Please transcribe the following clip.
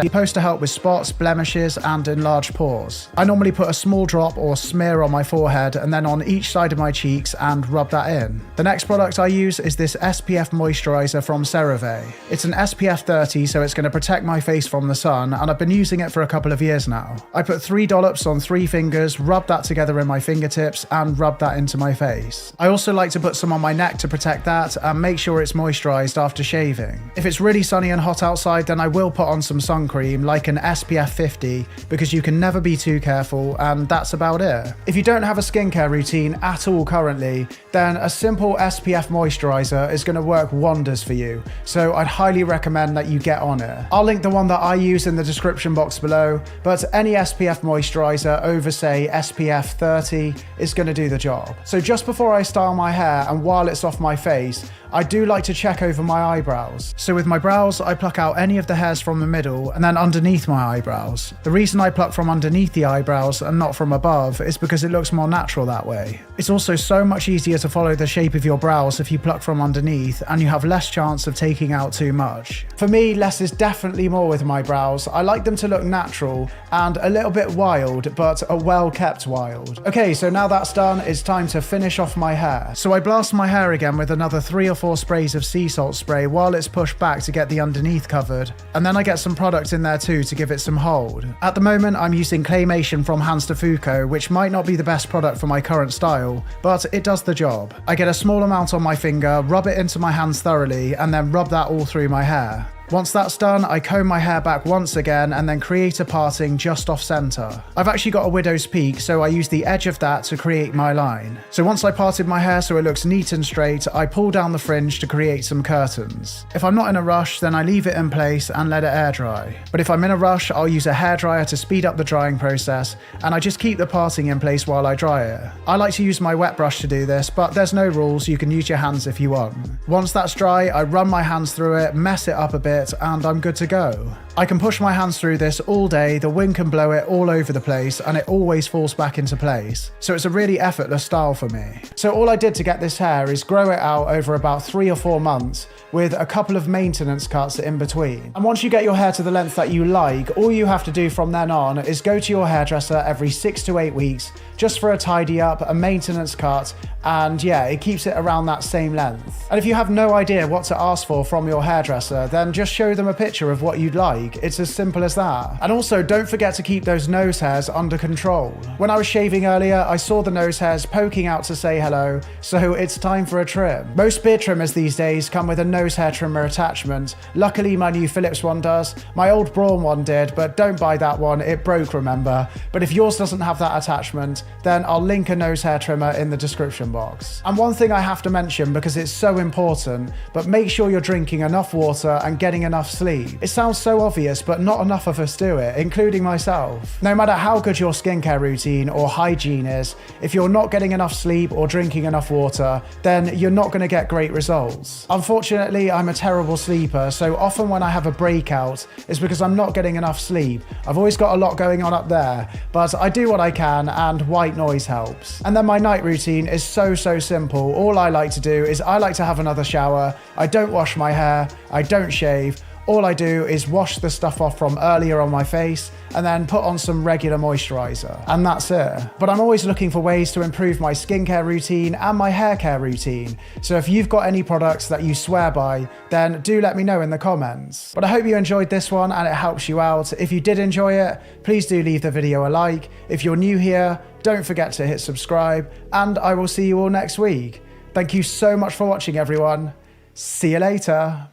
Supposed to help with spots, blemishes, and enlarged pores. I normally put a small drop or smear on my forehead and then on each side of my cheeks and rub that in. The next product I use is this SPF moisturizer from CeraVe. It's an SPF 30, so it's going to protect my face from the sun, and I've been using it for a couple of years now. I put 3 dollops on 3 fingers, rub that together in my fingertips, and rub that into my face. I also like to put some on my neck to protect that and make sure it's moisturized after shaving. If it's really sunny and hot outside, then I will put on some sun cream like an SPF 50 because you can never be too careful, and that's about it. If you don't have a skincare routine at all currently, then a simple SPF moisturizer is going to work wonders for you, so I'd highly recommend that you get on it. I'll link the one that I use in the description box below, but any SPF moisturizer over say SPF 30 is going to do the job. So just before I style my hair and while it's off my face, I do like to check over my eyebrows. So with my brows, I pluck out any of the hairs from the middle and then underneath my eyebrows. The reason I pluck from underneath the eyebrows and not from above is because it looks more natural that way. It's also so much easier to follow the shape of your brows if you pluck from underneath, and you have less chance of taking out too much. For me, less is definitely more with my brows. I like them to look natural and a little bit wild, but a well-kept wild. Okay, so now that's done, it's time to finish off my hair. So I blast my hair again with another 3 or 4 sprays of sea salt spray while it's pushed back to get the underneath covered, and then I get some product in there too to give it some hold. At the moment I'm using Claymation from Hans de Foucault, which might not be the best product for my current style, but it does the job. I get a small amount on my finger, rub it into my hands thoroughly, and then rub that all through my hair. Once that's done, I comb my hair back once again and then create a parting just off center. I've actually got a widow's peak, so I use the edge of that to create my line. So once I parted my hair so it looks neat and straight, I pull down the fringe to create some curtains. If I'm not in a rush, then I leave it in place and let it air dry. But if I'm in a rush, I'll use a hairdryer to speed up the drying process, and I just keep the parting in place while I dry it. I like to use my wet brush to do this, but there's no rules, you can use your hands if you want. Once that's dry, I run my hands through it, mess it up a bit, and I'm good to go. I can push my hands through this all day, the wind can blow it all over the place, and it always falls back into place. So it's a really effortless style for me. So all I did to get this hair is grow it out over about 3 or 4 months, with a couple of maintenance cuts in between. And once you get your hair to the length that you like, all you have to do from then on is go to your hairdresser every 6 to 8 weeks, just for a tidy up, a maintenance cut, and yeah, it keeps it around that same length. And if you have no idea what to ask for from your hairdresser, then just show them a picture of what you'd like. It's as simple as that. And also, don't forget to keep those nose hairs under control. When I was shaving earlier, I saw the nose hairs poking out to say hello, so it's time for a trim. Most beard trimmers these days come with a nose hair trimmer attachment. Luckily, my new Philips one does. My old Braun one did, but don't buy that one, it broke, remember. But if yours doesn't have that attachment, then I'll link a nose hair trimmer in the description box. And one thing I have to mention because it's so important, but make sure you're drinking enough water and getting enough sleep. It sounds so obvious, but not enough of us do it, including myself. No matter how good your skincare routine or hygiene is, if you're not getting enough sleep or drinking enough water, then you're not going to get great results. Unfortunately, I'm a terrible sleeper, so often when I have a breakout, it's because I'm not getting enough sleep. I've always got a lot going on up there, but I do what I can, and white noise helps. And then my night routine is so simple. All I like to do is I like to have another shower. I don't wash my hair, I don't shave. All I do is wash the stuff off from earlier on my face and then put on some regular moisturizer, and that's it. But I'm always looking for ways to improve my skincare routine and my hair care routine. So if you've got any products that you swear by, then do let me know in the comments. But I hope you enjoyed this one and it helps you out. If you did enjoy it, please do leave the video a like. If you're new here, don't forget to hit subscribe, and I will see you all next week. Thank you so much for watching, everyone. See you later.